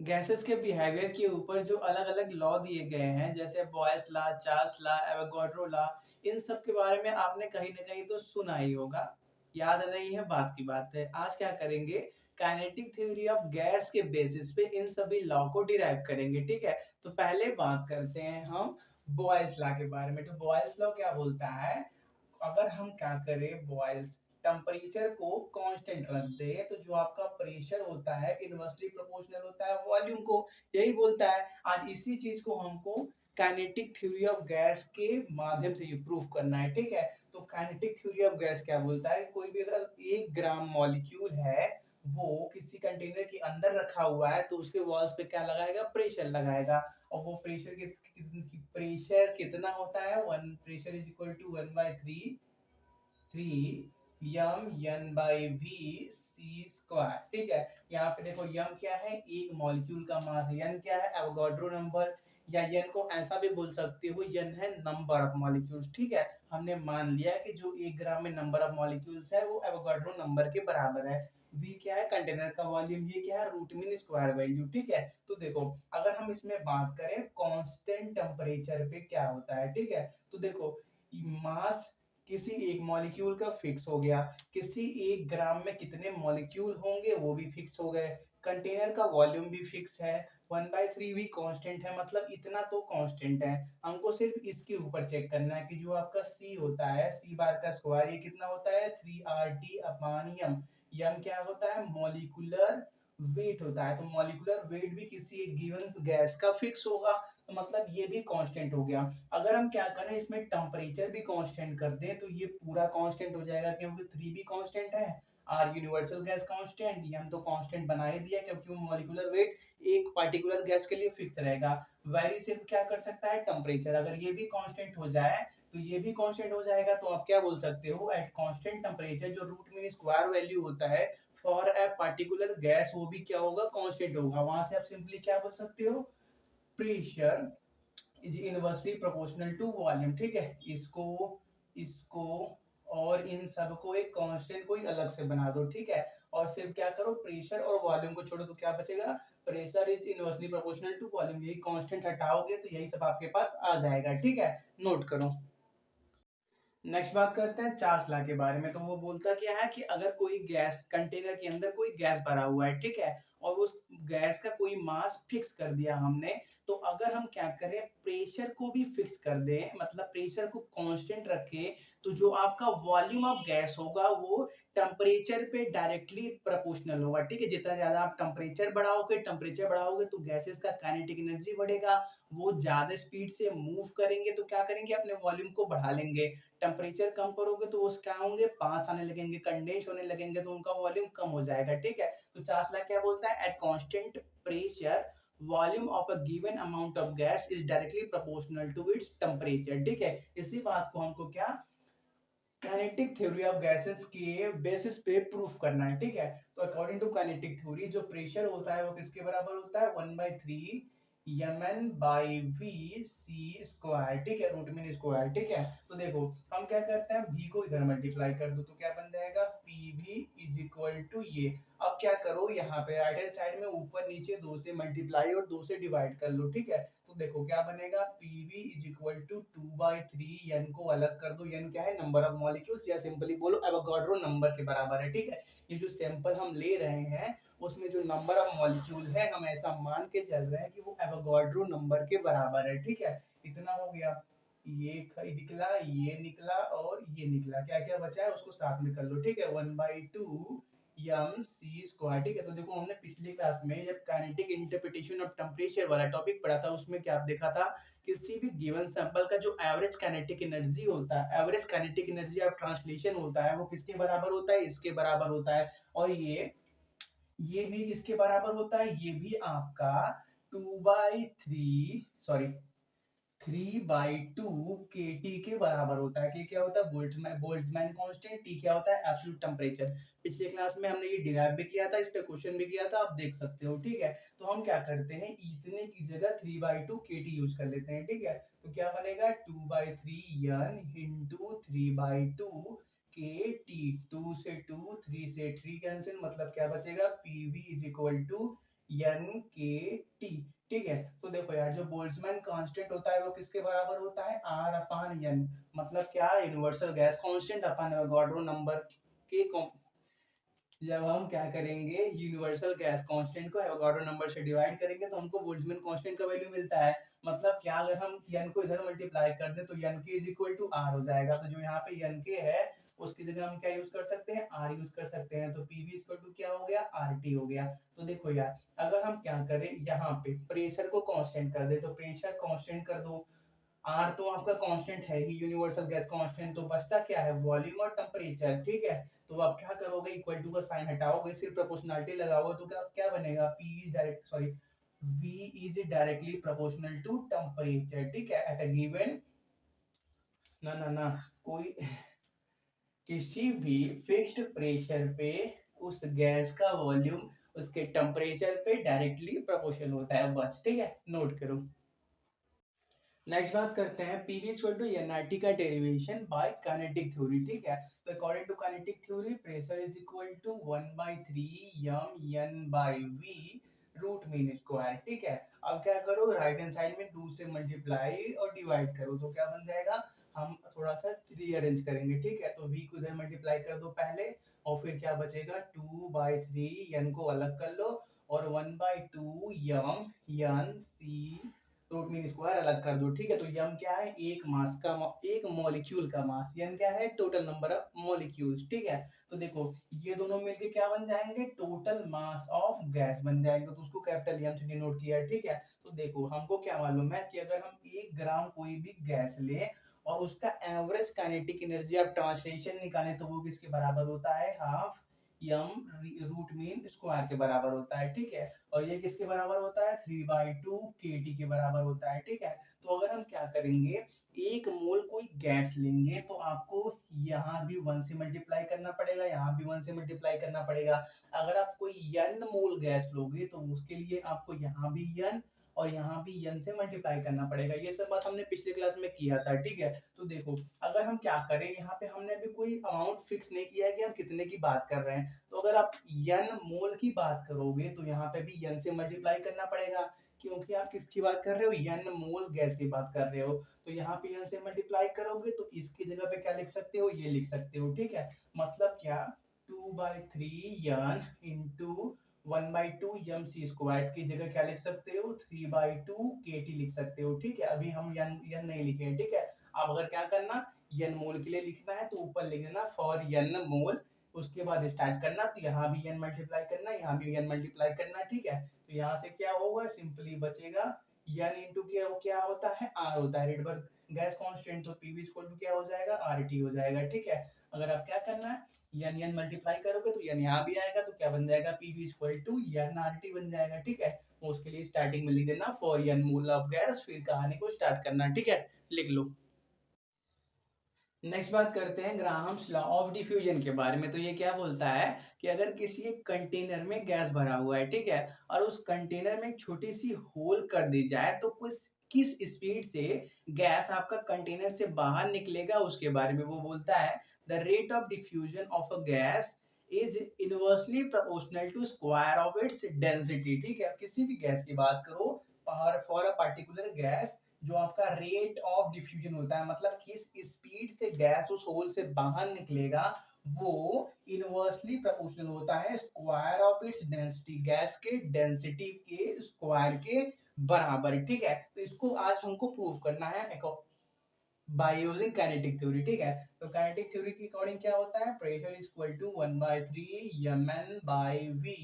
Gases के behaviour के ऊपर जो अलग-अलग लॉ दिए गए हैं, जैसे Boyle's law, Charles law, Avogadro law, इन सब के बारे में आपने कहीं न कहीं तो सुना ही होगा। याद नहीं है बात की बात है। आज क्या करेंगे, काइनेटिक थ्योरी ऑफ गैस के बेसिस पे इन सभी लॉ को डिराइव करेंगे, ठीक है? तो पहले बात करते हैं हम बॉयस लॉ के बारे में। तो बॉयस लॉ क्या बोलता है, अगर हम क्या करें बॉयल्स टेम्परेचर को कांस्टेंट रख दे तो जो आपका प्रेशर होता है इनवर्सली प्रोपोर्शनल होता है वॉल्यूम को, यही बोलता है। आज इसी चीज को हमको काइनेटिक थ्योरी ऑफ गैस के माध्यम से प्रूफ करना है, ठीक है? तो काइनेटिक थ्योरी ऑफ गैस क्या बोलता है, कोई भी अगर 1 ग्राम मॉलिक्यूल है वो किसी कंटेनर के अंदर रखा हुआ है तो उसके वॉल्स पे क्या लगाएगा, प्रेशर लगाएगा। और वो प्रेशर कितना होता है, one pressure is equal to 1/3 3 m/v/c², ठीक है? यहाँ पे देखो m क्या है, एक मॉलिक्यूल का मास, n क्या है, एवोगाड्रो नंबर, या n को ऐसा भी बोल सकते हो, n है नंबर ऑफ मॉलिक्यूल्स, ठीक है? हमने मान लिया कि जो 1 ग्राम में नंबर ऑफ मॉलिक्यूल्स है वो एवोगाड्रो नंबर के बराबर है। v क्या है, कंटेनर का वॉल्यूम, ये क्या है, रूट मीन स्क्वायर वैल्यू, ठीक है? तो देखो, अगर हम इसमें बात करें कांस्टेंट टेम्परेचर पे क्या होता है, ठीक है? तो देखो, मास किसी एक मॉलिक्यूल का फिक्स हो गया, किसी 1 ग्राम में कितने मॉलिक्यूल होंगे वो भी फिक्स हो गए, कंटेनर का वॉल्यूम भी फिक्स है, 1/3 भी कांस्टेंट है, मतलब इतना तो कांस्टेंट है। हमको सिर्फ इसके ऊपर चेक करना है कि जो आपका c होता है, c बार का स्क्वायर, ये कितना होता है, 3RT/m। m क्या होता है, मॉलिक्यूलर वेट होता है, तो मॉलिक्यूलर वेट भी किसी एक गिवन गैस का फिक्स होगा, तो मतलब ये भी कांस्टेंट हो गया। अगर हम क्या करें, इसमें टेम्परेचर भी कांस्टेंट कर दें तो ये पूरा कांस्टेंट हो जाएगा, क्योंकि 3 भी कांस्टेंट है, आर यूनिवर्सल गैस कांस्टेंट, हम तो कांस्टेंट बना ही दिया क्योंकि वो मॉलिक्यूलर वेट एक पर्टिकुलर गैस के लिए फिक्स रहेगा। वेरी सिर्फ क्या कर सकता है, टेम्परेचर, अगर ये भी कांस्टेंट हो जाए तो ये भी कांस्टेंट हो जाएगा, तो आप क्या बोल सकते हो, एट कांस्टेंट टेम्परेचर जो रूट मीन स्क्वायर वैल्यू होता है फॉर ए पर्टिकुलर गैस, वो भी क्या होगा, कांस्टेंट होगा। वहां से आप सिंपली क्या बोल सकते हो, pressure is inversely proportional to volume, ठीक है? इसको इसको और इन सब को एक कांस्टेंट कोई अलग से बना दो, ठीक है? और सिर्फ क्या करो, प्रेशर और वॉल्यूम को छोड़ो तो क्या बचेगा, pressure is inversely proportional to volume, यही कांस्टेंट हटाओगे तो यही सब आपके पास आ जाएगा, ठीक है? नोट करो। नेक्स्ट बात करते हैं चार्ल्स लॉ के बारे में। तो वो बोलता क्या है कि अगर कोई गैस कंटेनर के अंदर कोई गैस भरा हुआ है, ठीक है? और उस गैस का कोई मास फिक्स कर दिया हमने, तो अगर हम क्या करें, प्रेशर को भी फिक्स कर दें, मतलब प्रेशर को कांस्टेंट रखें, तो जो आपका वॉल्यूम ऑफ गैस होगा वो टेम्परेचर पे डायरेक्टली प्रोपोर्शनल होगा, ठीक है? जितना ज्यादा आप टेम्परेचर बढ़ाओगे तो गैसेस का काइनेटिक एनर्जी बढ़ेगा, वो ज्यादा स्पीड से मूव करेंगे तो क्या करेंगे, अपने वॉल्यूम को बढ़ा लेंगे। टेम्परेचर कम करोगे तो वो क्या होंगे, पास आने लगेंगे, कंडेंस होने लगेंगे, तो उनका वॉल्यूम कम हो जाएगा, ठीक है? तो चार्ल्स लॉ क्या बोलता है, at constant pressure volume of a given amount of gas is directly proportional to its temperature, ठीक है? इसी बात को हमको क्या, काइनेटिक थ्योरी ऑफ गैसेस के बेसिस पे प्रूफ करना है, ठीक है? तो अकॉर्डिंग टू काइनेटिक थ्योरी जो प्रेशर होता है वो किसके बराबर होता है, 1/3 mn/v/c², ठीक है, रूट मीन स्क्वायर, ठीक है? तो देखो, हम क्या करते हैं, v को इधर मल्टीप्लाई कर दो तो क्या बन जाएगा, pv इज इक्वल टू ये। अब क्या करो, यहाँ पे राइट हैंड साइड में ऊपर नीचे 2 से मल्टीप्लाई और 2 से डिवाइड कर लो, ठीक है? तो देखो क्या बनेगा, pv is equal to 2/3, n को अलग कर दो, n क्या है, नंबर ऑफ मॉलिक्यूल्स, या सिंपली बोलो एवोगाड्रो नंबर के बराबर है, ठीक है? ये जो सैंपल हम ले रहे हैं उसमें जो नंबर ऑफ मॉलिक्यूल है हम ऐसा मान के चल रहे हैं कि वो एवोगाड्रो नंबर के बराबर है, ठीक है? इतना हो गया, ये निकला, ये निकला और ये निकला, क्या क्या बचा है उसको साथ में कर लो, ठीक है? 1/2 mc², ठीक है? तो देखो, हमने पिछली क्लास में जब काइनेटिक इंटरप्रिटेशन ऑफ टेम्परेचर वाला टॉपिक पढ़ा था उसमें क्या देखा था, किसी भी गिवन सैंपल का जो एवरेज काइनेटिक एनर्जी होता है, average kinetic energy of translation होता है, वो किसके बराबर होता है, इसके बराबर होता है। और ये भी किसके बराबर होता है, ये भी आपका 2/3, सॉरी, 3/2 के टी के बराबर होता है। के क्या होता है, बोल्ट्जमैन कांस्टेंट, टी क्या होता है, एब्सोल्यूट टेम्परेचर। पिछले क्लास में हमने ये डिराइव भी किया था, इस पे क्वेश्चन भी किया था, आप देख सकते हो, ठीक है? तो हम क्या करते हैं, इतने की जगह 3/2 के टी यूज कर लेते हैं, ठीक है? तो क्या बनेगा, 2/3 n इंटू 3/2 के टी, 2 से 2, 3 से 3 कैंसिल, मतलब क्या बचेगा, PV is equal to N K T. ठीक है, तो देखो यार जो बोल्ट्जमैन कांस्टेंट होता है वो किसके बराबर होता है, आर अपान एन। मतलब क्या, यूनिवर्सल गैस कांस्टेंट अपन एवोगाड्रो नंबर के जब हम क्या करेंगे, यूनिवर्सल गैस कांस्टेंट को एवोगाड्रो नंबर से डिवाइड करेंगे तो हमको बोल्ट्जमैन कांस्टेंट का वैल्यू मिलता है। मतलब क्या, अगर हम n को इधर मल्टीप्लाई कर दें तो n के इज इक्वल टू r हो जाएगा। तो जो यहाँ पे n के है उसकी जगह हम क्या यूज कर सकते हैं, r यूज कर सकते हैं। तो pv इक्वल टू क्या हो गया, rt हो गया। तो देखो यार, अगर हम क्या करें, यहाँ पे प्रेशर को कांस्टेंट कर दे तो प्रेशर कांस्टेंट कर दो, आर तो आपका कांस्टेंट है ही, यूनिवर्सल गैस कांस्टेंट, तो बचता क्या है, वॉल्यूम और टेम्परेचर। ठीक है, तो आप क्या करोगे, इक्वल टू का साइन हटाओगे, सिर्फ प्रोपोर्शनलिटी लगाओगे तो क्या क्या बनेगा, P is direct sorry V is directly proportional to temperature. ठीक है, एट अ गिवन ना ना ना कोई किसी भी फिक्स्ड प्रेशर पे उस गैस का वॉल्यूम उसके टेम्परेचर पे डायरेक्टली प्रोपोर्शनल होता है बस। ठीक है, नोट करो। नेक्स्ट बात करते हैं पीवी इक्वल टू एनआरटी का डेरिवेशन बाय काइनेटिक थ्योरी। ठीक है, तो according to kinetic theory pressure is equal to 1/3 m n by v root mean square. ठीक है, अब क्या करो, राइट हैंड साइड में 2 से मल्टीप्लाई और डिवाइड करो तो क्या बन जाएगा, हम थोड़ा सा रीअरेंज करेंगे। ठीक है, तो v को इधर मल्टीप्लाई कर दो पहले, और फिर क्या बचेगा, 2/3 n को अलग कर लो और 1/2 m n c root mean square अलग कर दो। ठीक है, तो यम क्या है, एक मास का एक मॉलिक्यूल का मास, यन क्या है, टोटल नंबर ऑफ मॉलिक्यूल्स। ठीक है, तो देखो ये दोनों मिलके क्या बन जाएंगे, टोटल मास ऑफ गैस बन जाएंगे, तो उसको कैपिटल एम से डिनोट किया है। ठीक है, तो देखो हमको क्या मालूम है कि अगर हम 1 ग्राम कोई भी गैस ले और उसका average kinetic energy of translation निकालें तो वो किसके बराबर होता है, हाफ यम रूट मीन स्क्वायर के बराबर होता है। ठीक है, और ये किसके बराबर होता है, 3/2 kT के बराबर होता है। ठीक है, तो अगर हम क्या करेंगे, 1 मोल कोई गैस लेंगे तो आपको यहाँ भी 1 से मल्टीप्लाई करना पड़ेगा, यहाँ भी 1 से मल्टीप्लाई करना पड़ेगा। अगर आप कोई n मोल गैस लोगे तो उसके लिए आपको यहाँ भी n और यहाँ भी n से मल्टीप्लाई करना पड़ेगा। ये सब बात हमने पिछले क्लास में किया था। ठीक है, तो देखो अगर हम क्या करें, यहाँ पे हमने अभी कोई अमाउंट फिक्स नहीं किया है कि हम कितने की बात कर रहे हैं। तो अगर आप n मोल की बात करोगे तो यहाँ पे भी n से मल्टीप्लाई करना पड़ेगा, क्योंकि आप किसकी बात कर रहे हो, n मोल गैस की बात कर रहे हो। तो यहाँ पे n से मल्टीप्लाई करोगे तो इसकी जगह पे क्या लिख सकते हो, ये लिख सकते हो। ठीक है, मतलब क्या, 2/3 n into 1/2 m c square की जगह क्या लिख सकते हो, 3/2 kT लिख सकते हो। ठीक है, अभी हम n नहीं लिखे। ठीक है, अब अगर क्या करना, n मोल के लिए लिखना है तो ऊपर लिख देना फॉर n मोल, उसके बाद स्टार्ट करना, तो यहाँ भी n मल्टीप्लाई करना, यहाँ भी n मल्टीप्लाई करना। ठीक है, तो यहाँ से क्या होगा, सिंपली बचेगा n इंटू क्या होता है, r होता है, रेडबर्ग गैस कांस्टेंट, तो पीवी इक्वल टू क्या हो जाएगा, आरटी हो जाएगा। ठीक है, अगर आप क्या करना है, n मल्टीप्लाई करोगे तो n यहाँ भी आएगा तो क्या बन जाएगा, PV equal to n RT बन जाएगा। ठीक है, तो उसके लिए स्टार्टिंग में लिख देना for n mole of gas, फिर कहानी को स्टार्ट करना। ठीक है, लिख लो। नेक्स्ट बात करते हैं ग्राहम्स लॉ ऑफ डिफ्यूजन के बारे में। तो ये क्या बोलता है कि अगर किसी एक कंटेनर में गैस भरा हुआ है, ठीक है, और उस कंटेनर में एक छोटी सी होल कर दी जाए तो कुछ किस स्पीड से गैस आपका कंटेनर से बाहर निकलेगा उसके बारे में वो बोलता है। The rate of diffusion of a gas is inversely proportional to square of its density. ठीक है, किसी भी गैस की बात करो, फॉर अ पर्टिकुलर गैस जो आपका रेट ऑफ डिफ्यूजन होता है, मतलब किस स्पीड से गैस उस होल से बाहर निकलेगा, वो इनवर्सली प्रोपोर्शनल होता है square of its density, gas के डेंसिटी के स्क्वायर के बराबर। ठीक है, तो इसको आज हमको प्रूव करना है बाय यूजिंग काइनेटिक थ्योरी। ठीक है, तो काइनेटिक थ्योरी के अकॉर्डिंग क्या होता है, pressure is equal to 1/3 mn by v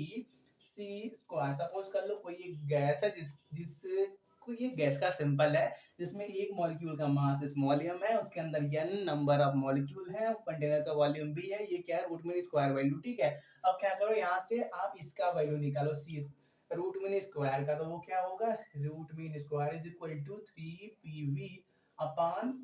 c square. Suppose कर लो कोई एक गैस है जिस कोई ये गैस का सिंपल है जिसमें एक मॉलिक्यूल का मास स्मॉल m है, उसके अंदर n नंबर ऑफ मॉलिक्यूल है, कंटेनर का वॉल्यूम भी है, ये क्या है, रूट मीन स्क्वायर वैल्यू। ठीक है, अब क्या करो, यहाँ से आप इसका वैल्यू निकालो, c रूट मीन स्क्वायर का, तो वो क्या होगा, root mean square is equal to 3pv upon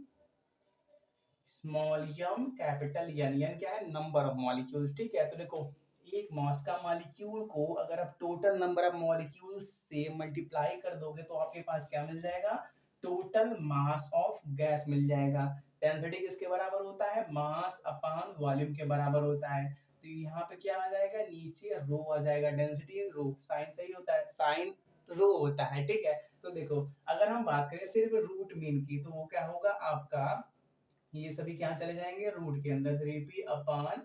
small M capital N क्या है, नंबर ऑफ मॉलिक्यूल्स। ठीक है, तो देखो एक मास का मॉलिक्यूल को अगर आप टोटल नंबर ऑफ मॉलिक्यूल्स से मल्टीप्लाई कर दोगे तो आपके पास क्या मिल जाएगा, टोटल मास ऑफ गैस मिल जाएगा। डेंसिटी किसके बराबर होता है, मास अपॉन वॉल्यूम के बराबर होता है। तो यहाँ पे क्या आ जाएगा, नीचे रो आ जाएगा, डेंसिटी रो, साइन सही होता है, साइन रो होता है, ठीक है। तो देखो अगर हम बात करें सिर्फ रूट मीन की, तो वो क्या होगा आपका, ये सभी क्या चले जाएंगे रूट के अंदर, 3p अपॉन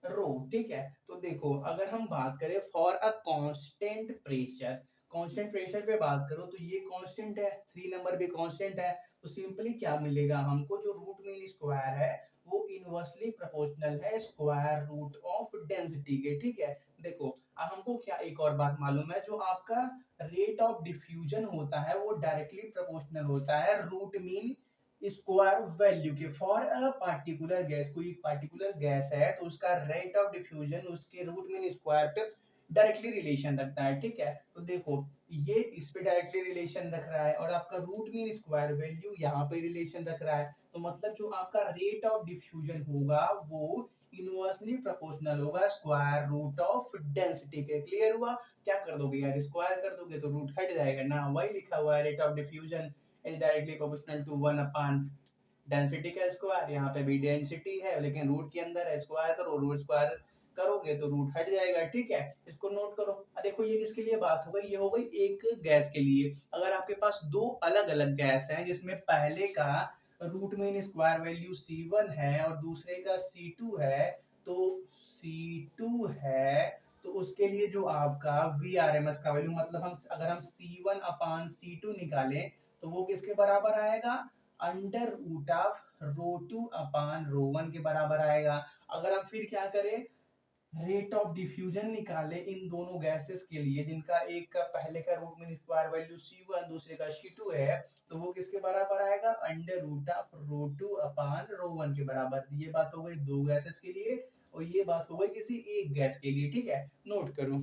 रो, ठीक है। तो देखो अगर हम बात करें for a constant pressure, constant pressure पे बात करो तो ये कांस्टेंट है, 3 नंबर भी कांस्टेंट है, तो सिंपली क्या मिलेगा हमको, जो रूट मीन स्क्वायर है वो इनवर्सली प्रोपोर्शनल है स्क्वायर रूट ऑफ डेंसिटी के, ठीक है। देखो अब हमको क्या एक और बात मालूम है, जो आपका रेट ऑफ डिफ्यूजन होता है वो डायरेक्टली प्रोपोर्शनल होता है रूट मीन स्क्वायर वैल्यू के, फॉर अ पार्टिकुलर गैस, कोई पार्टिकुलर गैस है तो उसका रेट ऑफ डिफ्यूजन उसके रूट मीन स्क्वायर पे डायरेक्टली रिलेशन रखता है, ठीक है। तो देखो ये इस पे डायरेक्टली रिलेशन रख रहा है और आपका रूट मीन स्क्वायर वैल्यू यहाँ पे रिलेशन रख रहा है, तो मतलब जो आपका रेट ऑफ डिफ्यूजन होगा वो इनवर्सली प्रोपोर्शनल होगा स्क्वायर रूट ऑफ डेंसिटी के। क्लियर हुआ? क्या कर दोगे यार, स्क्वायर कर दोगे तो रूट हट जाएगा ना, वही लिखा हुआ है rate of diffusion is directly proportional to 1 upon density का स्क्वायर, यहाँ पे भी डेंसिटी है लेकिन रूट के अंदर है, स्क्वायर करो, रूट स्क्वायर करोगे तो रूट हट जाएगा, ठीक है। इसको नोट करो। अब देखो ये किसके लिए बात हो गई, ये हो गई एक गैस के लिए। अगर आपके पास दो अलग अलग गैस हैं जिसमें पहले का root mean square value C1 है और दूसरे का C2 है, तो C2 है तो उसके लिए जो आपका VRMS का वैल्यू, मतलब हम अगर हम C1 अपान C2 निकालें तो वो किसके बराबर आएगा, under root of rho two upon rho one के बराबर आएगा। अगर हम फिर क्या करें, रेट ऑफ डिफ्यूजन निकाले इन दोनों गैसेस के लिए जिनका एक का पहले का root mean square value C1 दूसरे का C2 है, तो वो किसके बराबर आएगा, under root of rho two upon rho one के बराबर। ये बात हो गई दो गैसेस के लिए और ये बात हो गई किसी एक गैस के लिए, ठीक है। नोट करो।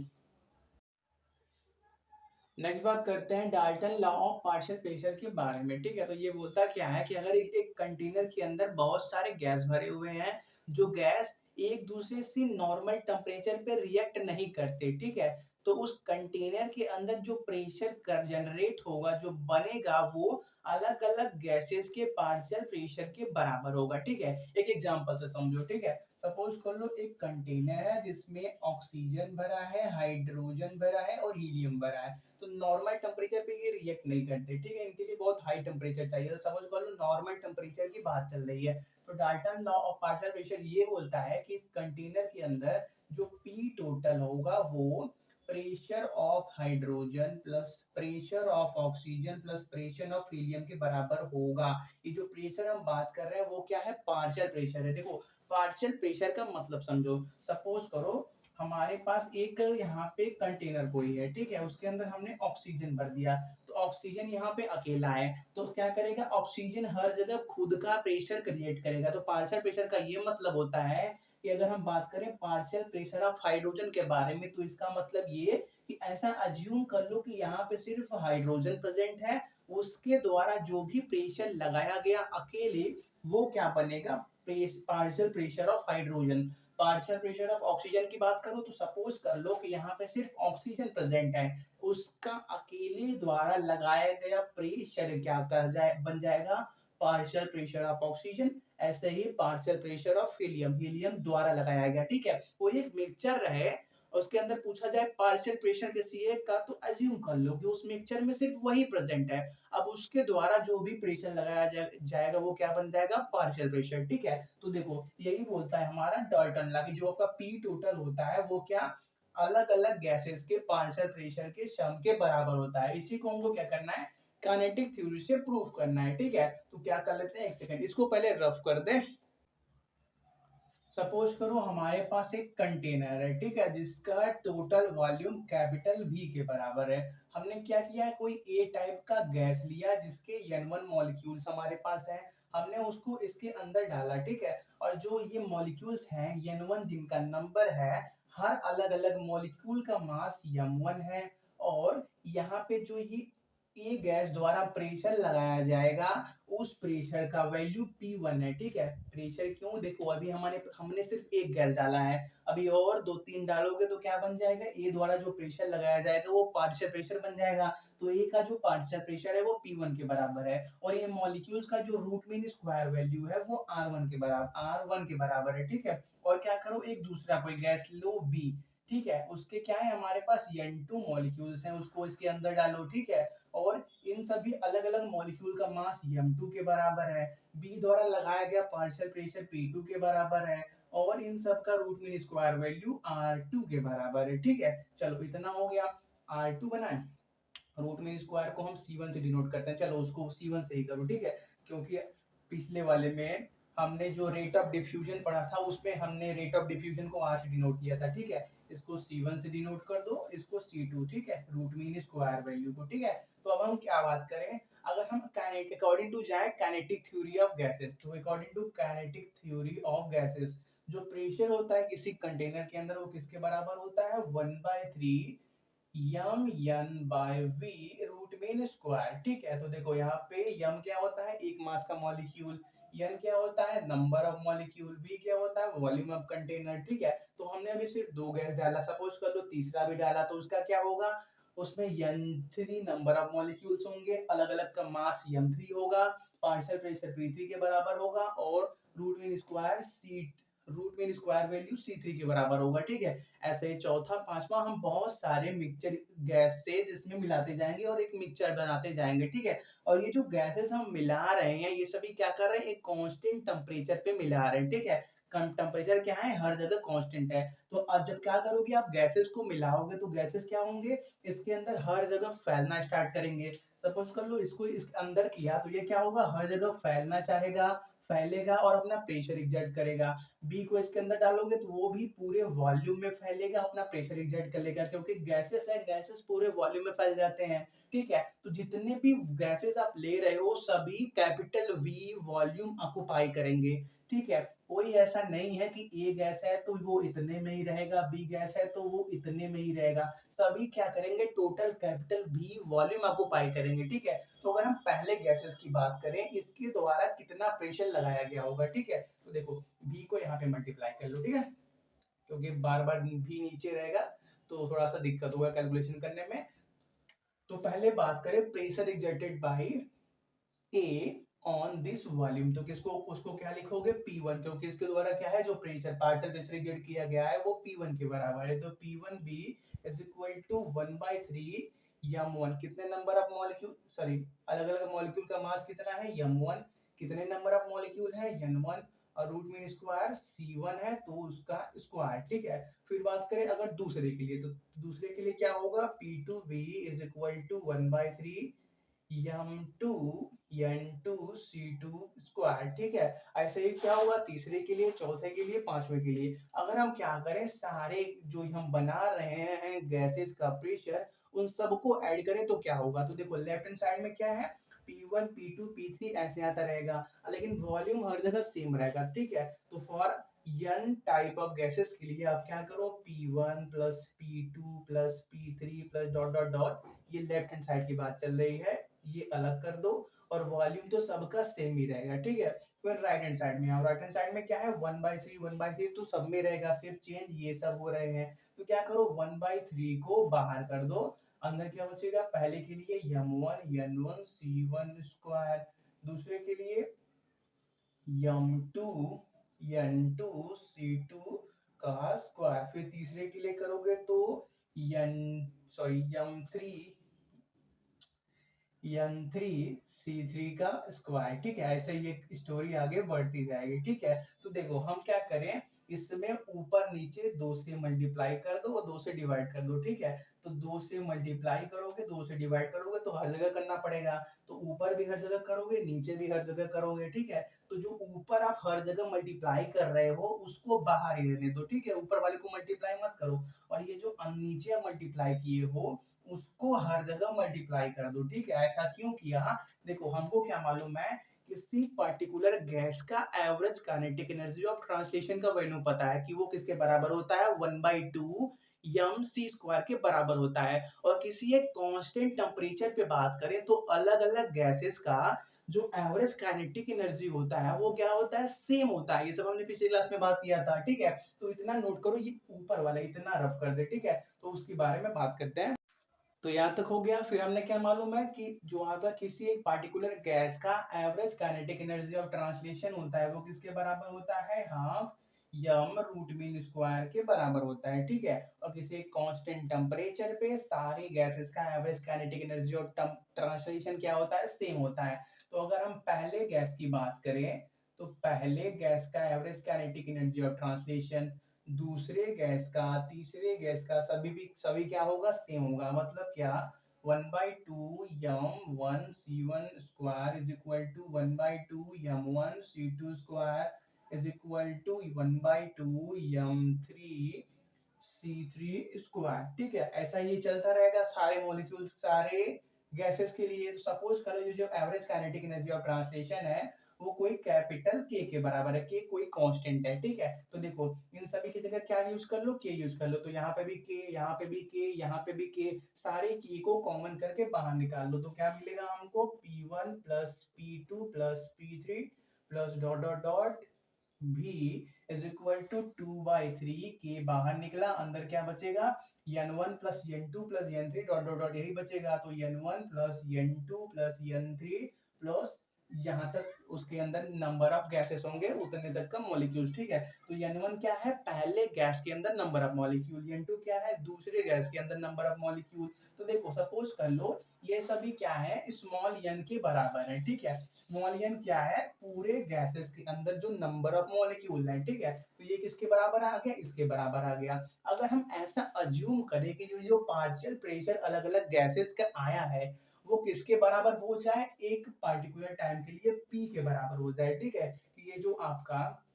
नेक्स्ट बात करते हैं Dalton law of partial pressure के बारे में, ठीक है। तो ये बोलता क्या है कि अगर एक कंटेनर के अंदर बहुत सारे गैस भरे हुए हैं, जो गैस एक दूसरे से नॉर्मल टेम्परेचर पे रिएक्ट नहीं करते, ठीक है, तो उस कंटेनर के अंदर जो प्रेशर कर जनरेट होगा, जो बनेगा, वो अलग अलग गैसेस के पार्शियल प्रेशर के बराबर होगा, ठीक है। एक एग्जांपल से समझो, ठीक है। सपोज कर लो एक कंटेनर है जिसमें ऑक्सीजन भरा है, हाइड्रोजन भरा है और हीलियम भरा है। तो नॉर्मल टेम्परेचर पे ये रिएक्ट नहीं करते, ठीक है, इनके लिए बहुत हाई टेम्परेचर चाहिए। तो सपोज कर लो नॉर्मल टेम्परेचर की बात चल रही है, तो Dalton law of partial pressure ये बोलता है कि इस कंटेनर के अंदर जो पी टोटल होगा वो pressure of hydrogen plus pressure of oxygen plus pressure of helium के बराबर होगा। ये जो प्रेशर हम बात कर रहे हैं वो क्या है, पार्शियल प्रेशर है। देखो पार्शियल प्रेशर का मतलब समझो, सपोज करो हमारे पास एक यहाँ पे कंटेनर कोई है, ठीक है, उसके अंदर हमने ऑक्सीजन भर दिया, तो ऑक्सीजन यहाँ पे अकेला है, तो क्या करेगा, ऑक्सीजन हर जगह खुद का प्रेशर क्रिएट करेगा। तो पार्शियल प्रेशर का ये मतलब होता है कि अगर हम बात करें पार्शियल प्रेशर ऑफ हाइड्रोजन के बारे में, तो इसका मतलब ये कि ऐसा अज्यूम कर लो कि यहाँ पे सिर्फ हाइड्रोजन प्रेजेंट है, उसके द्वारा जो भी प्रेशर लगाया गया अकेले, वो क्या बनेगा, partial pressure of hydrogen. Partial pressure of oxygen की बात करो तो सपोज कर लो कि यहाँ पे सिर्फ ऑक्सीजन प्रेजेंट है, उसका अकेले द्वारा लगाया गया प्रेशर क्या कर जाए, बन जाएगा पार्शियल प्रेशर ऑफ ऑक्सीजन। ऐसे ही partial pressure of helium, helium द्वारा लगाया गया, ठीक है। कोई एक मिक्सचर रहे और उसके अंदर पूछा जाए पार्शियल प्रेशर किसी एक का, तो अज्यूम कर लो कि उस मिक्सचर में सिर्फ वही प्रेजेंट है, अब उसके द्वारा जो भी प्रेशर लगाया जाएगा वो क्या बन जाएगा, पार्शियल प्रेशर, ठीक है। तो देखो यही बोलता है हमारा डाल्टन लॉ कि जो आपका पी टोटल होता है वो क्या, अलग अलग गैसेस के पार्शियल प्रेशर के सम के बराबर होता है। इसी को हमको क्या करना है, काइनेटिक थ्योरी से प्रूव करना है, ठीक है। तो क्या कर लेते हैं, एक सेकंड इसको पहले रफ कर दें। सपोज करो हमारे पास एक कंटेनर है, ठीक है, जिसका टोटल वॉल्यूम कैपिटल V के बराबर है। हमने क्या किया है, कोई ए टाइप का गैस लिया जिसके N1 मॉलिक्यूल्स हमारे पास है, हमने उसको इसके अंदर डाला, ठीक है। और जो ये मॉलिक्यूल्स हैं N1 जिनका नंबर है, हर अलग अलग मॉलिक्यूल का मास M1 है, और यहाँ पे जो ये ए गैस द्वारा प्रेशर लगाया जाएगा, उस प्रेशर का वैल्यू P1 है। ठीक है, प्रेशर क्यों, देखो अभी हमने सिर्फ एक गैस डाला है, अभी और 2-3 डालोगे तो क्या बन जाएगा, ए द्वारा जो प्रेशर लगाया जाएगा वो पार्शियल प्रेशर बन जाएगा। तो ए का जो पार्शियल प्रेशर है वो P1 के बराबर है, और ये मॉलिक्यूल्स का जो रूट मीन स्क्वायर वैल्यू है वो R1 के बराबर है। ठीक है, और क्या करो, एक दूसरा कोई गैस लो B। ठीक है, उसके क्या है, हमारे पास N2 मॉलिक्यूल्स हैं, उसको इसके अंदर डालो। ठीक है, और इन सभी अलग अलग मॉलिक्यूल का मास m2 के बराबर है, बी द्वारा लगाया गया पार्शियल प्रेशर P2 के बराबर है, और इन सब का root mean square value R2 के बराबर है। ठीक है, चलो इतना हो गया, R2 बनाए, रूट मीन स्क्वायर को हम C1 से डिनोट करते हैं, चलो उसको C1 से ही करो। ठीक है, क्योंकि पिछले वाले में हमने जो रेट ऑफ डिफ्यूजन पढ़ा था उसमें हमने रेट ऑफ डिफ्यूजन को R से डिनोट किया था। ठीक है, इसको C1 से डिनोट कर दो, इसको C2। ठीक है, रूट मीन स्क्वायर वैल्यू को। ठीक है, तो अब हम क्या बात करें, अगर हम अकॉर्डिंग टू जाए काइनेटिक थ्योरी ऑफ गैसेस, तो according to kinetic theory of gases जो प्रेशर होता है किसी कंटेनर के अंदर वो किसके बराबर होता है, 1/3 M N by V root mean square. ठीक है, तो देखो यहाँ पे यम क्या होता है, एक मास का मॉलिक्यूल, एन क्या होता है, नंबर ऑफ मॉलिक्यूल, बी क्या होता है, वॉल्यूम ऑफ कंटेनर। ठीक है, तो हमने अभी सिर्फ 2 गैस डाला, सपोज कर लो तीसरा भी डाला तो उसका क्या होगा, उसमें n3 नंबर ऑफ मॉलिक्यूल्स होंगे, अलग अलग का मास m3 होगा, पार्शियल प्रेशर P3 के बराबर होगा, और root mean square value C3 के बराबर होगा। ठीक है, ऐसे ही चौथा पांचवा हम बहुत सारे मिक्सचर गैस से जिसमें मिलाते जाएंगे और एक मिक्सचर बनाते जाएंगे। ठीक है, और ये जो गैसेस हम मिला रहे हैं ये सभी क्या कर रहे हैं, एक कांस्टेंट टेम्परेचर पे मिला रहे हैं। ठीक है, टेम्परेचर क्या है, हर जगह कांस्टेंट है। तो अब जब क्या करोगे, आप गैसेस को मिलाओगे तो गैसेस क्या होंगे, इसके अंदर हर जगह फैलना स्टार्ट करेंगे। सपोज कर लो इसको इसके अंदर किया तो ये क्या होगा, हर जगह फैलना चाहेगा, फैलेगा और अपना प्रेशर एग्जर्ट करेगा। बी को इसके अंदर डालोगे तो वो भी पूरे वॉल्यूम में फैलेगा, अपना प्रेशर एग्जर्ट कर लेगा, क्योंकि गैसेस है, गैसेस पूरे वॉल्यूम में फैल जाते हैं। ठीक है, तो जितने भी गैसेस आप ले रहे हो सभी कैपिटल वी वॉल्यूम ऑक्युपाई करेंगे। ठीक है, कोई ऐसा नहीं है कि ए गैस है तो वो इतने में ही रहेगा, बी गैस है तो वो इतने में ही रहेगा, सभी क्या करेंगे, total capital V volume occupy करेंगे। ठीक है, तो अगर हम पहले गैसेस की बात करें इसके द्वारा कितना प्रेशर लगाया गया होगा। ठीक है, तो देखो v को यहाँ पे मल्टीप्लाई कर लो। ठीक है, क्योंकि बार बार v नीचे रहेगा तो थोड़ा सा दिक्कत होगा कैलकुलेशन करने में। तो पहले बात करें pressure exerted by a on this volume, तो किसको उसको क्या लिखोगे P1, क्योंकि इसके द्वारा क्या है, जो प्रेशर पार्शियल प्रेशर एग्जर्ट किया गया है वो P1 के बराबर है। तो P1b is equal to 1/3 m1, कितने नंबर ऑफ मॉलिक्यूल, सॉरी अलग अलग मॉलिक्यूल का मास कितना है m1, कितने नंबर ऑफ मॉलिक्यूल है n1, और रूट मीन स्क्वायर C1 है तो उसका स्क्वायर। ठीक है, फिर बात करें अगर दूसरे के लिए, तो दूसरे के लिए क्या होगा, P2b is equal to 1/3 m2 n2 c2 square. ठीक है, ऐसे ही क्या होगा तीसरे के लिए, चौथे के लिए, पांचवे के लिए। अगर हम क्या करें, सारे जो हम बना रहे हैं गैसेस का प्रेशर उन सबको ऐड करें तो क्या होगा, तो देखो लेफ्ट हैंड साइड में क्या है, P1 P2 P3 ऐसे आता रहेगा, लेकिन वॉल्यूम हर जगह सेम रहेगा। ठीक है, तो for n type of gases के लिए आप क्या करो, P1 plus P2 plus P3 plus dot dot dot, ये लेफ्ट हैंड साइड की बात चल रही है, ये अलग कर दो, और वॉल्यूम तो सबका सेम ही रहेगा। ठीक है, फिर राइट हैंड साइड में आओ, राइट हैंड साइड में क्या है, 1/3 तो सब में रहेगा, सिर्फ चेंज ये सब हो रहे हैं। तो क्या करो, 1/3 को बाहर कर दो, अंदर क्या बचेगा, पहले के लिए m1 n1 c1 स्क्वायर, दूसरे के लिए m2 n2 c2 का स्क्वायर, फिर तीसरे के लिए करोगे तो n m3 n3 c3 का स्क्वायर। ठीक है, ऐसे ये स्टोरी आगे बढ़ती जाएगी। ठीक है, तो देखो हम क्या करें, इसमें ऊपर नीचे 2 से मल्टीप्लाई कर दो और 2 से डिवाइड कर दो। ठीक है, तो 2 से मल्टीप्लाई करोगे 2 से डिवाइड करोगे तो हर जगह करना पड़ेगा, तो ऊपर भी हर जगह करोगे नीचे भी हर जगह करोगे। ठीक है, तो जो ऊपर आप हर जगह मल्टीप्लाई कर रहे हो उसको बाहर ही रहने दो। ठीक है, ऊपर वाले को मल्टीप्लाई मत करो, और ये जो नीचे मल्टीप्लाई किए हो उसको हर जगह मल्टीप्लाई कर दो। ठीक है, ऐसा क्यों किया, देखो हमको क्या मालूम है, किसी पर्टिकुलर गैस का average kinetic energy of translation का वैल्यू पता है कि वो किसके बराबर होता है, 1/2 mc² के बराबर होता है। और किसी एक कांस्टेंट टेम्परेचर पे बात करें तो अलग-अलग गैसेस का जो एवरेज काइनेटिक एनर्जी होता है वो क्या होता है, सेम होता है। ये सब हमने पिछले क्लास में बात किया था, ठीक है। तो इतना नोट करो, ये ऊपर वाला इतना रफ कर दे, ठीक है। तो उसके बारे में बात करते हैं। तो यहाँ तक हो गया। फिर हमने क्या मालूम है कि जो आपका किसी एक पार्टिकुलर गैस का average kinetic energy of translation होता है वो किसके बराबर होता है, हाफ यम रूट मीन स्क्वायर के बराबर होता है, ठीक है। और किसी एक कांस्टेंट टेम्परेचर पे सारी गैसेस का average kinetic energy of translation क्या होता है, सेम होता है। तो अगर हम पहले गैस की बात करें तो पहले गैस का average kinetic energy of translation दूसरे गैस का, तीसरे गैस का, सभी क्या होगा, सेम होगा। मतलब क्या, 1/2 m1c1 square is equal to 1/2 m1c2 square is equal to 1/2 m3c3 square, ठीक है। ऐसा ये चलता रहेगा सारे मॉलिक्यूल्स, सारे गैसेस के लिए। सपोज करो ये जो average kinetic energy of translation है वो कोई कैपिटल के बराबर है, के कोई कांस्टेंट है, ठीक है। तो देखो इन सभी की जगह क्या यूज कर लो, के यूज कर लो। तो यहाँ पे भी के, यहाँ पे भी के, यहाँ पे भी के, सारे के को कॉमन करके बाहर निकाल लो। तो क्या मिलेगा हमको, P1 plus P2 plus P3 plus dot dot dot V is equal to 2/3। के बाहर निकला, अंदर क्या बचेगा, n1 plus n2 plus n3 dot dot डॉट, यही बचेगा। तो n1 plus n2 plus n3 plus यहाँ तक उसके अंदर नंबर ऑफ गैसेस होंगे उतने तक का मॉलिक्यूल्स, ठीक है। तो n1 क्या है, पहले गैस के अंदर नंबर ऑफ मॉलिक्यूल, n2 क्या है, दूसरे गैस के अंदर नंबर ऑफ मॉलिक्यूल। तो देखो सपोज कर लो ये सभी क्या है, स्मॉल n के बराबर है, ठीक है। स्मॉल n क्या है, पूरे गैसेस के अंदर जो नंबर ऑफ मॉलिक्यूल है, ठीक है। तो ये किसके बराबर आ गया, इसके बराबर आ गया। अगर हम ऐसा अज्यूम करें कि जो पार्शियल प्रेशर अलग अलग गैसेस का आया है वो किसके बराबर हो जाए, एक पार्टिकुलर टाइम के लिए P के बराबर हो जाए, ठीक है। कि ये जो आपका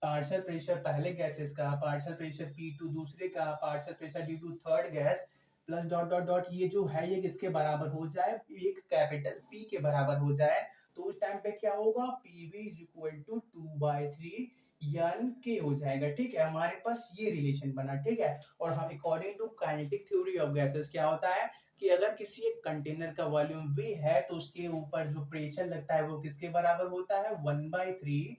पार्शियल प्रेशर पहले गैसेस का, पार्शियल प्रेशर P2 दूसरे का, partial pressure D2 third gas plus dot dot dot ये जो है ये किसके बराबर हो जाए, एक कैपिटल P के बराबर हो जाए। तो उस टाइम पे क्या होगा, PV is equal to 2/3 n k हो जाएगा, ठीक है। हमारे पास ये रिलेशन बना, ठीक है। और हम according to kinetic theory of gases क्या होता है कि अगर किसी एक कंटेनर का वॉल्यूम V है तो उसके ऊपर जो प्रेशर लगता है वो किसके बराबर होता है, 1/3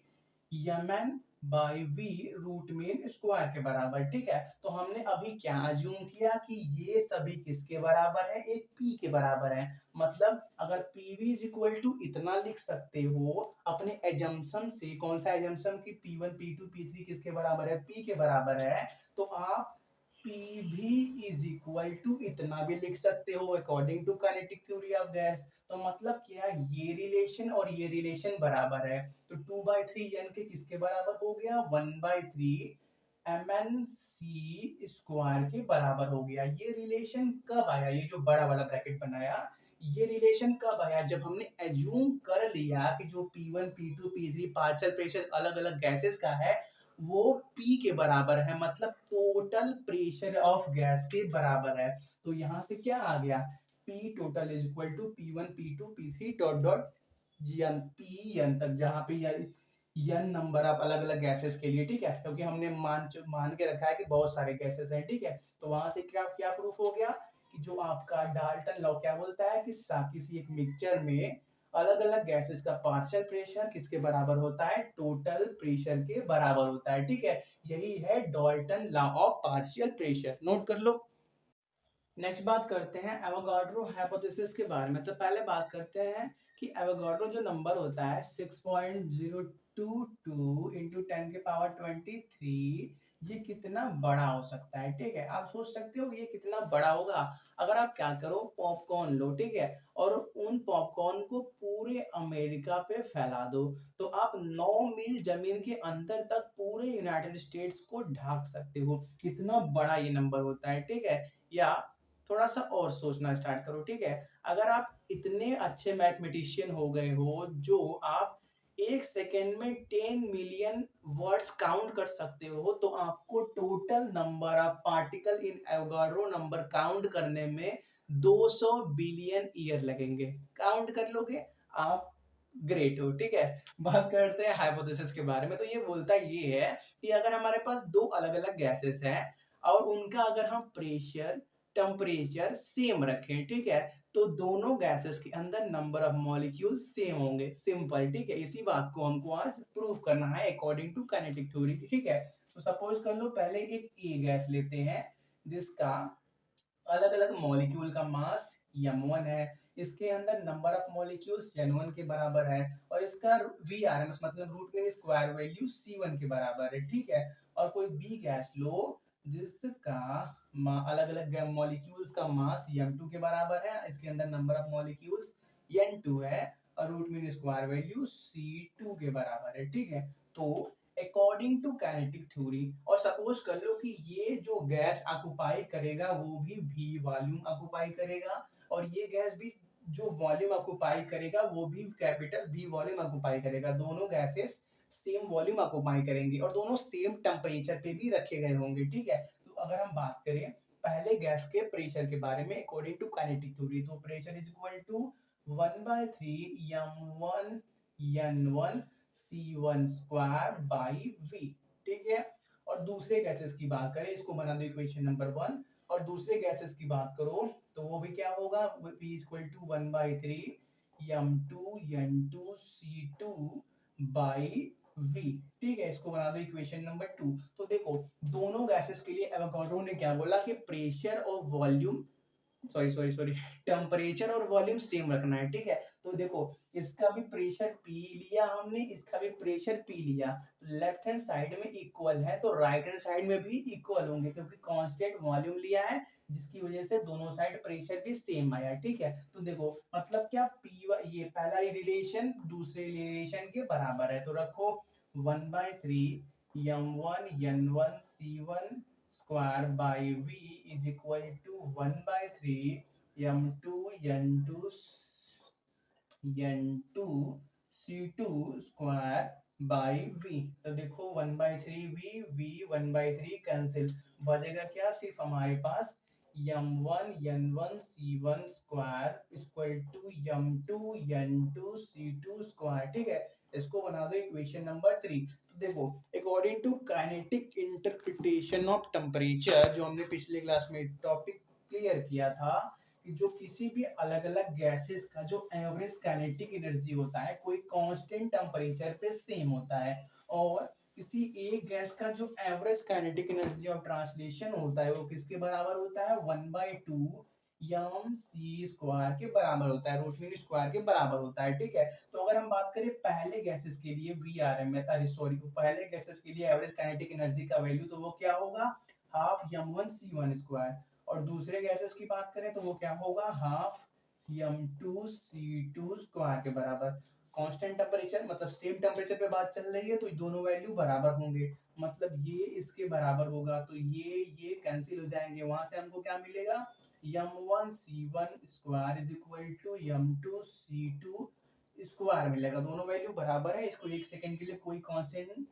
mn by V root mean square के बराबर, ठीक है। तो हमने अभी क्या अज्यूम किया कि ये सभी किसके बराबर है, एक P के बराबर है। मतलब अगर PV इज इक्वल टू इतना लिख सकते हो अपने एजम्पशन से, कौन सा एजम्पशन कि P1 P2 P3 किसके बराबर है, P के बराबर है। तो आप PV इज इक्वल टू इतना भी लिख सकते हो according to kinetic theory of gas. तो मतलब क्या, ये रिलेशन और ये रिलेशन बराबर है। तो 2/3 n के किसके बराबर हो गया, 1/3 MnC स्क्वायर के बराबर हो गया। ये रिलेशन कब आया, ये जो बड़ा वाला ब्रैकेट बनाया ये रिलेशन कब आया, जब हमने एज्यूम कर लिया कि जो P1 P2 P3 partial pressure अलग अलग गैसेस का है वो P के बराबर है, मतलब टोटल प्रेशर ऑफ गैस के बराबर है। तो यहाँ से क्या आ गया, P total is equal to P1 P2 P3 dot dot N Pn तक, जहाँ पे n नंबर ऑफ अलग अलग गैसेस के लिए, ठीक है। क्योंकि हमने मान के रखा है कि बहुत सारे गैसेस हैं, ठीक है। तो वहां से क्या क्या प्रूफ हो गया कि जो आपका डाल्टन लॉ क्या बोलता है कि किसी एक मिक्सचर में अलग अलग गैसेस का पार्शियल प्रेशर किसके बराबर होता है, टोटल प्रेशर के बराबर होता है, ठीक है। यही है Dalton law of partial pressure, note कर लो। नेक्स्ट बात करते हैं एवोगाड्रो हाइपोथेसिस के बारे में। तो पहले बात करते हैं कि एवोगाड्रो जो नंबर होता है 6.022 इंटू 10⁻23 ये कितना बड़ा हो सकता है, ठीक है। आप सोच सकते हो कि ये कितना बड़ा होगा। अगर आप क्या करो, पॉपकॉर्न लो, ठीक है, और उन पॉपकॉर्न को पूरे अमेरिका पे फैला दो तो आप 9 मील जमीन के अंतर तक पूरे यूनाइटेड स्टेट्स को ढाक सकते हो। कितना बड़ा ये नंबर होता है, ठीक है। या थोड़ा सा और सोचना स्टार्ट करो, ठीक है। अगर आप इतने अच्छे मैथमेटिशियन हो गए हो जो आप एक सेकेंड में 10 मिलियन वर्ड्स काउंट कर सकते हो तो आपको total number of particle in Avogadro number count करने में 200 बिलियन ईयर लगेंगे। काउंट कर लोगे आप, ग्रेट हो, ठीक है। बात करते हैं हाइपोथेसिस के बारे में। तो ये बोलता ये है कि अगर हमारे पास दो अलग अलग गैसेस हैं, और उनका अगर हम प्रेशर टेम्परेचर सेम रखें, ठीक है, तो दोनों गैसेस के अंदर नंबर ऑफ मॉलिक्यूल सेम होंगे, सिंपल, ठीक है। इसी बात को हमको आज प्रूव करना है अकॉर्डिंग टू काइनेटिक थ्योरी, ठीक है। तो सपोज कर लो पहले एक ए गैस लेते हैं जिसका अलग अलग मॉलिक्यूल का मास m1 है, इसके अंदर नंबर ऑफ मॉलिक्यूल्स n1 के बराबर है और इसका VRMS मतलब root mean square value c1 के बराबर है, ठीक है। और कोई बी गैस लो जिसका अलग अलग मॉलिक्यूल्स का मास m2 के बराबर है, इसके अंदर नंबर ऑफ मॉलिक्यूल्स n2 है और root mean square value c2 के बराबर है, ठीक है। तो अकॉर्डिंग टू काइनेटिक थ्योरी, और सपोज कर लो कि ये जो गैस ऑक्युपाई करेगा वो भी v वॉल्यूम ऑक्युपाई करेगा और ये गैस भी जो वॉल्यूम ऑक्युपाई करेगा वो भी कैपिटल V वॉल्यूम ऑक्युपाई करेगा, दोनों गैसेस सेम वॉल्यूम ऑक्युपाई करेंगे और दोनों सेम टेम्परेचर पे भी रखे गए होंगे, ठीक है। तो अगर हम बात करें पहले गैस के प्रेशर के बारे में अकॉर्डिंग टू काइनेटिक थ्योरी, तो pressure is equal to 1/3 m1 n1 c1 square by v, ठीक है। और दूसरे गैसेस की बात करें, इसको बना दो इक्वेशन नंबर 1, और दूसरे गैसेस की बात करो तो वो भी क्या होगा, v equal to 1/3 m2 n2 c2 by v, ठीक है। इसको बना दो इक्वेशन नंबर 2। तो देखो दोनों गैसेस के लिए एवोगाड्रो ने क्या बोला कि प्रेशर और वॉल्यूम सॉरी टेम्परेचर और वॉल्यूम सेम रखना है, ठीक है। तो देखो इसका भी प्रेशर पी लिया हमने, इसका भी प्रेशर पी लिया, तो लेफ्ट हैंड साइड में इक्वल है तो राइट हैंड साइड में भी इक्वल होंगे क्योंकि कांस्टेंट वॉल्यूम लिया है जिसकी वजह से दोनों साइड प्रेशर भी सेम आया, ठीक है। तो देखो मतलब क्या पी ये पहला रिलेशन दूसरे रिलेशन के बराबर है, तो रखो 1/3 m1 n1 c1 square by v is equal to 1/3 m2 n2 n2 c2 square by v। तो देखो 1/3 v 1/3 कैंसिल, बचेगा क्या, सिर्फ हमारे पास m1 n1 c1 square equal to m2 n2 c2 square, ठीक है। इसको बना दो इक्वेशन नंबर 3। तो देखो according to kinetic interpretation of temperature, जो हमने पिछले क्लास में टॉपिक क्लियर किया था कि जो किसी भी अलग अलग गैसेस का जो एवरेज काइनेटिक एनर्जी होता है कोई कांस्टेंट टेम्परेचर पे सेम होता है, और किसी एक गैस का जो average kinetic energy of translation होता है वो किसके बराबर होता है, 1/2 यम सी स्क्वायर के बराबर होता है, रूट मीन स्क्वायर के बराबर होता है, ठीक है। तो अगर हम बात करें पहले गैसेस के लिए पहले गैसेस के लिए एवरेज काइनेटिक एनर्जी का वैल्यू, तो वो क्या होगा, हाफ m1 c1 स्क्वायर, और दूसरे गैसेस की बात करें तो वो क्या होगा, हाफ m2 c2 स्क्वायर के बराबर। कांस्टेंट टेम्परेचर मतलब सेम टेम्परेचर पे बात चल रही है तो दोनों वैल्यू बराबर होंगे, मतलब ये इसके बराबर होगा तो ये कैंसिल हो जाएंगे, वहां से हमको क्या मिलेगा, m1 c1 square is equal to m2 c2 square मिलेगा, दोनों वैल्यू बराबर है। इसको एक सेकंड के लिए कोई कांस्टेंट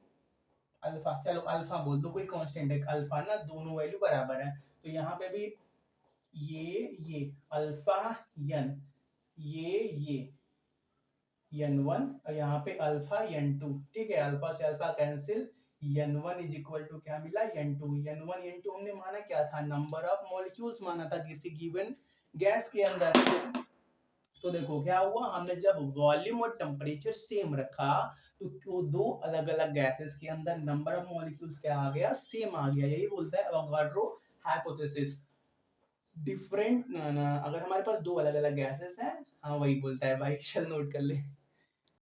अल्फा, चलो अल्फा बोल दो, कोई कांस्टेंट है अल्फा ना, दोनों वैल्यू बराबर है। तो यहाँ पे भी ये अल्फा n, ये n1 और यहाँ पे अल्फा n2, ठीक है। अल्फा से alpha cancel, n1 is equal to क्या मिला, n2 n1 n2 हमने माना क्या था, नंबर ऑफ मॉलिक्यूल्स माना था किसी गिवन गैस के अंदर। तो देखो क्या हुआ, हमने जब वॉल्यूम और टेम्परेचर सेम रखा तो दो अलग अलग गैसेस के अंदर नंबर ऑफ मॉलिक्यूल्स क्या आ गया, सेम आ गया, यही बोलता है एवोगाड्रो हाइपोथेसिस। डिफरेंट अगर हमारे पास दो अलग अलग गैसेस हैं, हाँ वही बोलता है भाई, चल नोट कर ले।